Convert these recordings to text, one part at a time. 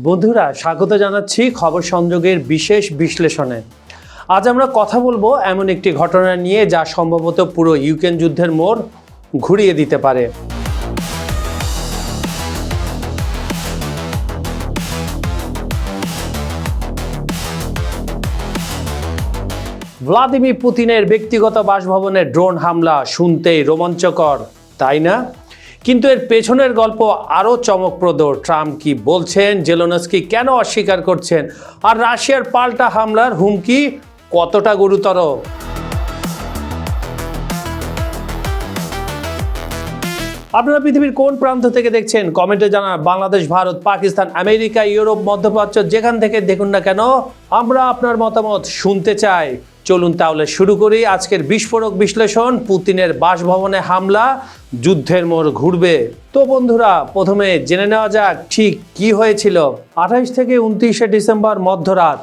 বন্ধুরা, স্বাগত জানাচ্ছি খবর সংযোগের বিশেষ বিশ্লেষণে। আজ আমরা কথা বলবো এমন একটি ঘটনা নিয়ে যা সম্ভবত পুরো ইউক্রেন যুদ্ধের মোড় ঘুরিয়ে দিতে পারে। ভ্লাদিমির পুতিনের ব্যক্তিগত বাসভবনে ড্রোন হামলা শুনতেই রোমাঞ্চকর, তাই না? কিন্তু এর পেছনের গল্প আরও চমকপ্রদ। ট্রাম্প কি বলছেন, জেলেনস্কি কেন অস্বীকার করছেন, আর রাশিয়ার পাল্টা হামলার হুমকি কতটা গুরুতর? আপনারা পৃথিবীর কোন প্রান্ত থেকে দেখছেন কমেন্টে জানান। বাংলাদেশ, ভারত, পাকিস্তান, আমেরিকা, ইউরোপ, মধ্যপ্রাচ্য, যেখান থেকে দেখুন না কেন আমরা আপনার মতামত শুনতে চাই। চলুন তাহলে শুরু করি আজকের বিস্ফোরক বিশ্লেষণ। পুতিনের বাসভবনে হামলা, যুদ্ধের মোড় ঘুরবে। তো বন্ধুরা, প্রথমে জেনে নেওয়া যাক ঠিক কি হয়েছিল। 28 থেকে 29 ডিসেম্বর মধ্যরাত,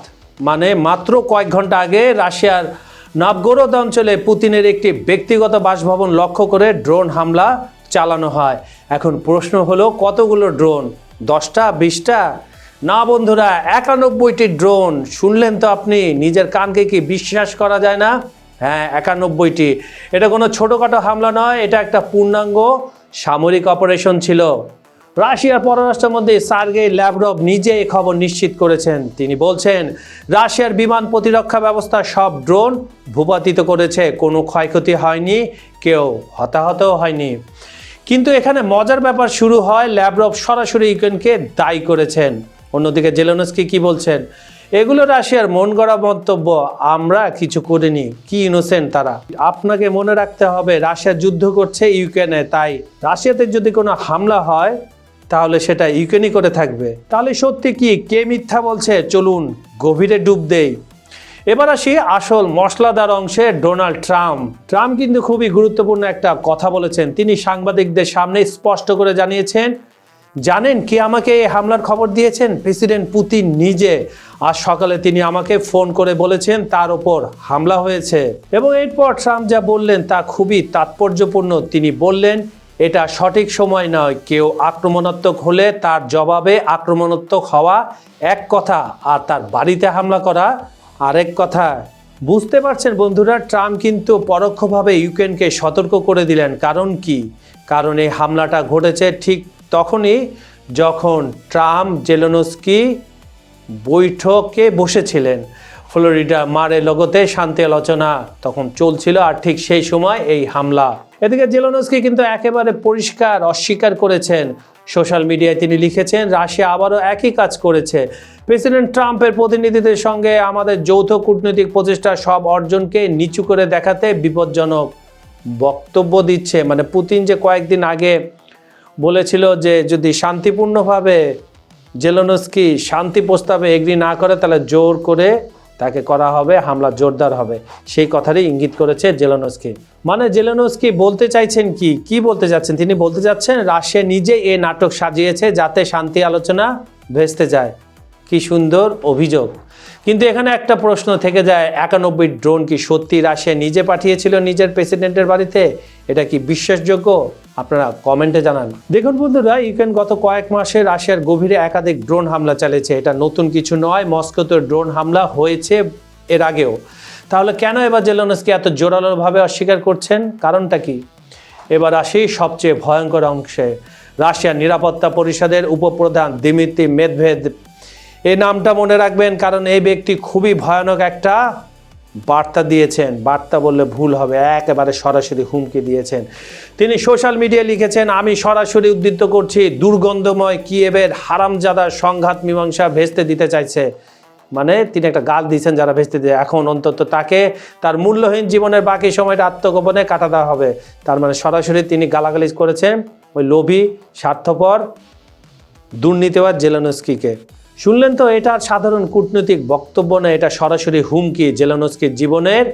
মানে মাত্র কয়েক ঘন্টা আগে রাশিয়ার নভগোরদ অঞ্চলে পুতিনের একটি ব্যক্তিগত বাসভবন লক্ষ্য করে ড্রোন হামলা চালানো হয়। এখন প্রশ্ন হলো, কতগুলো ড্রোন? 10টা, 20টা? না বন্ধুরা, 91টি ড্রোন। শুনলেন তো আপনি, নিজের কানকে কি বিশ্বাস করা যায় না? হ্যাঁ, 91টি। এটা কোনো ছোটোখাটো হামলা নয়, এটা একটা পূর্ণাঙ্গ সামরিক অপারেশন ছিল। রাশিয়ার পররাষ্ট্রমন্ত্রী সার্গেই ল্যাভরভ নিজে এই খবর নিশ্চিত করেছেন। তিনি বলছেন, রাশিয়ার বিমান প্রতিরক্ষা ব্যবস্থা সব ড্রোন ভূপাতিত করেছে, কোনো ক্ষয়ক্ষতি হয়নি, কেউ হতাহতও হয়নি। কিন্তু এখানে মজার ব্যাপার শুরু হয়। ল্যাভরভ সরাসরি ইউক্রেনকে দায়ী করেছেন। অন্যদিকে জেলেনস্কি কি বলছেন? এগুলো রাশিয়ার মন গড়া মন্তব্য, আমরা কিছু করিনি। কি ইনোসেন্ট তারা। আপনাকে মনে রাখতে হবে, রাশিয়া যুদ্ধ করছে ইউক্রেনে, তাই রাশিয়াতে যদি কোনো হামলা হয় তাহলে সেটা ইউক্রেনই করে থাকবে। তাহলে সত্যি কি, কে মিথ্যা বলছে? চলুন গভীরে ডুব দেই। এবার আসি আসল মশলাদার অংশে। ডোনাল্ড ট্রাম্প কিন্তু খুবই গুরুত্বপূর্ণ একটা কথা বলেছেন। তিনি সাংবাদিকদের সামনে স্পষ্ট করে জানিয়েছেন, জানেন কি আমাকে এই হামলার খবর দিয়েছেন? প্রেসিডেন্ট পুতিন নিজে। আজ সকালে তিনি আমাকে ফোন করে বলেছেন তার ওপর হামলা হয়েছে। এবং এরপর ট্রাম্প যা বললেন তা খুবই তাৎপর্যপূর্ণ। তিনি বললেন, এটা সঠিক সময় নয়। কেউ আক্রমণাত্মক হলে তার জবাবে আক্রমণাত্মক হওয়া এক কথা, আর তার বাড়িতে হামলা করা আরেক কথা। বুঝতে পারছেন বন্ধুরা, ট্রাম্প কিন্তু পরোক্ষভাবে ইউক্রেনকে সতর্ক করে দিলেন। কারণ কি? কারণ এই হামলাটা ঘটেছে ঠিক তখনই যখন ট্রাম্প জেলেনস্কি বৈঠকে বসেছিলেন। ফ্লোরিডা মারে লগতে শান্তি আলোচনা তখন চলছিল, আর ঠিক সেই সময় এই হামলা। এদিকে জেলেনস্কি কিন্তু একেবারে পরিষ্কার অস্বীকার করেছেন। সোশ্যাল মিডিয়ায় তিনি লিখেছেন, রাশিয়া আবারও একই কাজ করেছে। প্রেসিডেন্ট ট্রাম্পের প্রতিনিধিদের সঙ্গে আমাদের যৌথ কূটনৈতিক প্রচেষ্টা সব অর্জনকে নিচু করে দেখাতে বিপজ্জনক বক্তব্য দিচ্ছে। মানে পুতিন যে কয়েকদিন আগে বলেছিল যে যদি শান্তিপূর্ণভাবে জেলেনস্কি শান্তি প্রস্তাবে এগ্রি না করে তাহলে জোর করে তাকে করা হবে, হামলা জোরদার হবে, সেই কথারই ইঙ্গিত করেছে জেলেনস্কি। মানে জেলেনস্কি বলতে চাইছেন কি বলতে চাচ্ছেন? তিনি বলতে চাচ্ছেন রাশিয়া নিজে এ নাটক সাজিয়েছে যাতে শান্তি আলোচনা ভেস্তে যায়। কি সুন্দর অভিযোগ। কিন্তু এখানে একটা প্রশ্ন থেকে যায়, 91 ড্রোন কি সত্যি রাশিয়া নিজে পাঠিয়েছিল নিজের প্রেসিডেন্টের বাড়িতে? এটা কি বিশ্বাসযোগ্য? আপনারা কমেন্টে জানান। দেখুন বন্ধুরা, ইউক্রেন গত কয়েক মাসে রাশিয়ার গভীরে একাধিক ড্রোন হামলা চালিয়েছে। এটা নতুন কিছু নয়। মস্কোতে ড্রোন হামলা হয়েছে এর আগেও। তাহলে কেন এবার জেলেনস্কি এত জোরালোভাবে অস্বীকার করছেন? কারণটা কি? এবার আসি সবচেয়ে ভয়ঙ্কর অংশে। রাশিয়ার নিরাপত্তা পরিষদের উপপ্রধান দিমিত্রি মেদভেদেভ, এই নামটা মনে রাখবেন, কারণ এই ব্যক্তি খুবই ভয়ানক একটা বার্তা দিয়েছেন। বার্তা বললে ভুল হবে, একেবারে সরাসরি হুমকি দিয়েছেন। তিনি সোশ্যাল মিডিয়ায় লিখেছেন, আমি সরাসরি উদ্ধৃত করছি, দুর্গন্ধময় কিয়েভের হারামজাদা সংঘাত মীমাংসা ভেস্তে দিতে চাইছে। মানে তিনি একটা গাল দিয়েছেন যারা ভেস্তে দিয়ে, এখন অন্তত তাকে তার মূল্যহীন জীবনের বাকি সময়টা আত্মগোপনে কাটা দেওয়া হবে। তার মানে সরাসরি তিনি গালাগালি করেছেন ওই লোভী, স্বার্থপর, দুর্নীতিবাদ জেলেনস্কিকে। শুনলেন তো, এটা সাধারণ কূটনৈতিক বক্তব্য না, এটা সরাসরি হুমকি, জেলেনস্কির জীবনের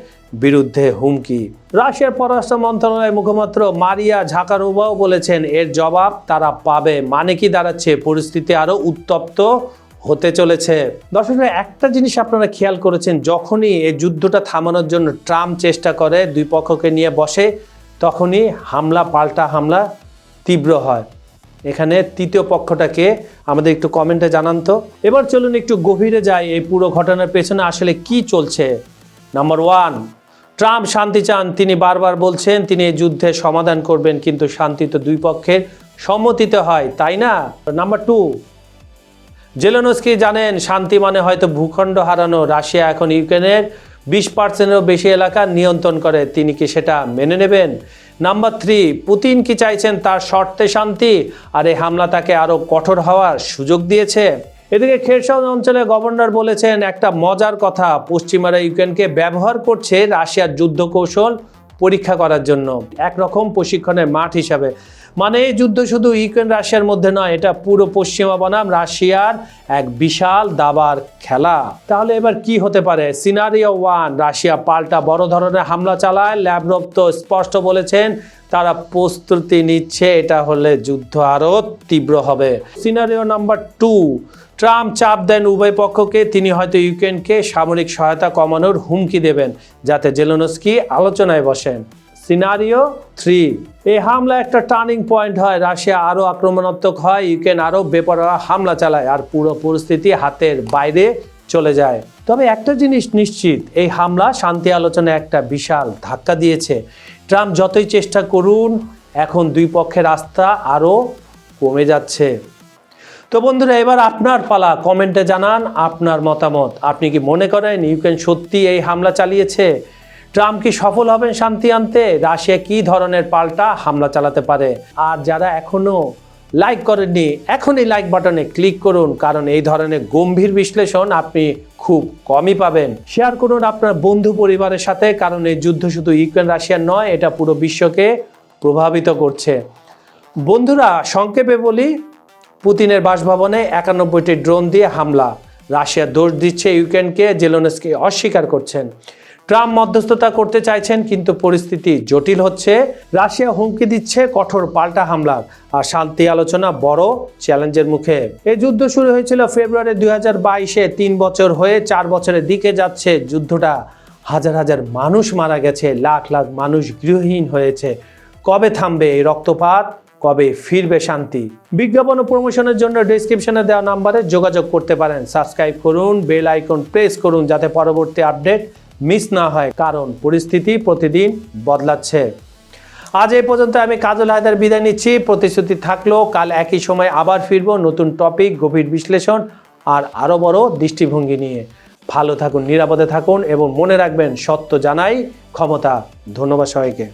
বিরুদ্ধে হুমকি। রাশিয়ার পররাষ্ট্র মন্ত্রণালয়ের মুখপাত্র মারিয়া ঝাকারোভাও বলেছেন এর জবাব তারা পাবে। মানে কি দাঁড়াচ্ছে? পরিস্থিতি আরও উত্তপ্ত হতে চলেছে। দর্শকরা, একটা জিনিস আপনারা খেয়াল করেছেন, যখনই এই যুদ্ধটা থামানোর জন্য ট্রাম্প চেষ্টা করে, দুই পক্ষকে নিয়ে বসে, তখনই হামলা পাল্টা হামলা তীব্র হয়। এখানে তৃতীয় পক্ষটাকে আমাদের একটু কমেন্টে জানান তো। এবার চলুন একটু গভীরে যাই এই পুরো ঘটনার পেছনে আসলে কি চলছে। নাম্বার 1, ট্রাম্প শান্তি চান। তিনি বারবার বলছেন তিনি এই যুদ্ধের সমাধান করবেন, কিন্তু শান্তি তো দুই পক্ষের সম্মতিতে হয়, তাই না? নাম্বার 2, জেলেনস্কি জানেন শান্তি মানে হয়তো ভূখণ্ড হারানো। রাশিয়া এখন ইউক্রেনের 20%-এরও বেশি এলাকা নিয়ন্ত্রণ করে, তিনি কি সেটা মেনে নেবেন? নাম্বার 3, পুতিন কি চাইছেন তার শর্তে শান্তি, আর এই হামলা তাকে আরও কঠোর হওয়ার সুযোগ দিয়েছে? এদিকে খেরসন অঞ্চলের গভর্নর বলেছেন একটা মজার কথা, পশ্চিমারা ইউক্রেনকে ব্যবহার করছে রাশিয়ার যুদ্ধ কৌশল পরীক্ষা করার জন্য, একরকম প্রশিক্ষণের মাঠ হিসাবে। মানে এই যুদ্ধ শুধু ইউক্রেন রাশিয়ার মধ্যে নয়, এটা পুরো পশ্চিমা বনাম রাশিয়ার এক বিশাল দাবার খেলা। তাহলে এবার কি হতে পারে? সিনারিও 1, রাশিয়া পাল্টা বড় ধরনের হামলা চালায়। ল্যাভরভ তো স্পষ্ট বলেছেন তারা প্রস্তুতি নিচ্ছে, এটা হলে যুদ্ধ আরও তীব্র হবে। সিনারিও নাম্বার 2, ট্রাম্প চাপ দেন উভয় পক্ষকে, তিনি হয়তো ইউক্রেনকে সামরিক সহায়তা কমানোর হুমকি দেবেন যাতে জেলেনস্কি আলোচনায় বসেন। সিনারিও 3, এই হামলা একটা টার্নিং পয়েন্ট হয়, রাশিয়া আরও আক্রমণাত্মক হয়, ইউক্রেন আরও বেপরোয়া হামলা চালায়, আর পুরো পরিস্থিতি হাতের বাইরে চলে যায়। তবে একটা জিনিস নিশ্চিত, এই হামলা শান্তি আলোচনায় একটা বিশাল ধাক্কা দিয়েছে। ট্রাম্প যতই চেষ্টা করুন, এখন দুই পক্ষের আস্থা আরও কমে যাচ্ছে। তো বন্ধুরা, এবার আপনার পালা, কমেন্টে জানান আপনার মতামত। আপনি কি মনে করেন ইউক্রেন সত্যি এই হামলা চালিয়েছে? ট্রাম্প কি সফল হবেন শান্তি আনতে? রাশিয়া কি ধরনের পাল্টা হামলা চালাতে পারে? আর যারা এখনো লাইক করেননি, এখনই লাইক বাটনে ক্লিক করুন, কারণ এই ধরনের গম্ভীর বিশ্লেষণ আপনি খুব কমই পাবেন। শেয়ার করুন আপনার বন্ধু পরিবারের সাথে, কারণ এই যুদ্ধ শুধু ইউক্রেন রাশিয়ার নয়, এটা পুরো বিশ্বকে প্রভাবিত করছে। বন্ধুরা, সংক্ষেপে বলি, পুতিনের বাসভবনে 91টি ড্রোন দিয়ে হামলা, রাশিয়া দোষ দিচ্ছে ইউক্রেনকে, জেলেনস্কি অস্বীকার করছেন। ট্রাম্প মধ্যস্থতা করতে চাইছেন, কিন্তু পরিস্থিতি জটিল হচ্ছে। রাশিয়া হুমকি দিচ্ছে কঠোর পাল্টা হামলার, আর শান্তি আলোচনা বড় চ্যালেঞ্জের মুখে। এই যুদ্ধ শুরু হয়েছিল ফেব্রুয়ারি 2022-এ, 3 বছর হয়ে 4 বছরের দিকে যাচ্ছে যুদ্ধটা। হাজার হাজার মানুষ মারা গেছে, লাখ লাখ মানুষ গৃহহীন হয়েছে। কবে থামবে এই রক্তপাত? কবে ফিরবে শান্তি? বিজ্ঞাপন ও প্রমোশনের জন্য ডেসক্রিপশনে দেওয়া নাম্বারে যোগাযোগ করতে পারেন। সাবস্ক্রাইব করুন, বেল আইকন প্রেস করুন, যাতে পরবর্তী আপডেট মিস না হয়, কারণ পরিস্থিতি প্রতিদিন বদলাচ্ছে। আজ এই পর্যন্ত আমি কাজল হায়দার বিদায় নিচ্ছি। প্রতিশ্রুতি থাকলো কাল একই সময় আবার ফিরবো নতুন টপিক, গভীর বিশ্লেষণ আর আরও বড় দৃষ্টিভঙ্গি নিয়ে। ভালো থাকুন, নিরাপদে থাকুন এবং মনে রাখবেন, সত্য জানাই ক্ষমতা। ধন্যবাদ সবাইকে।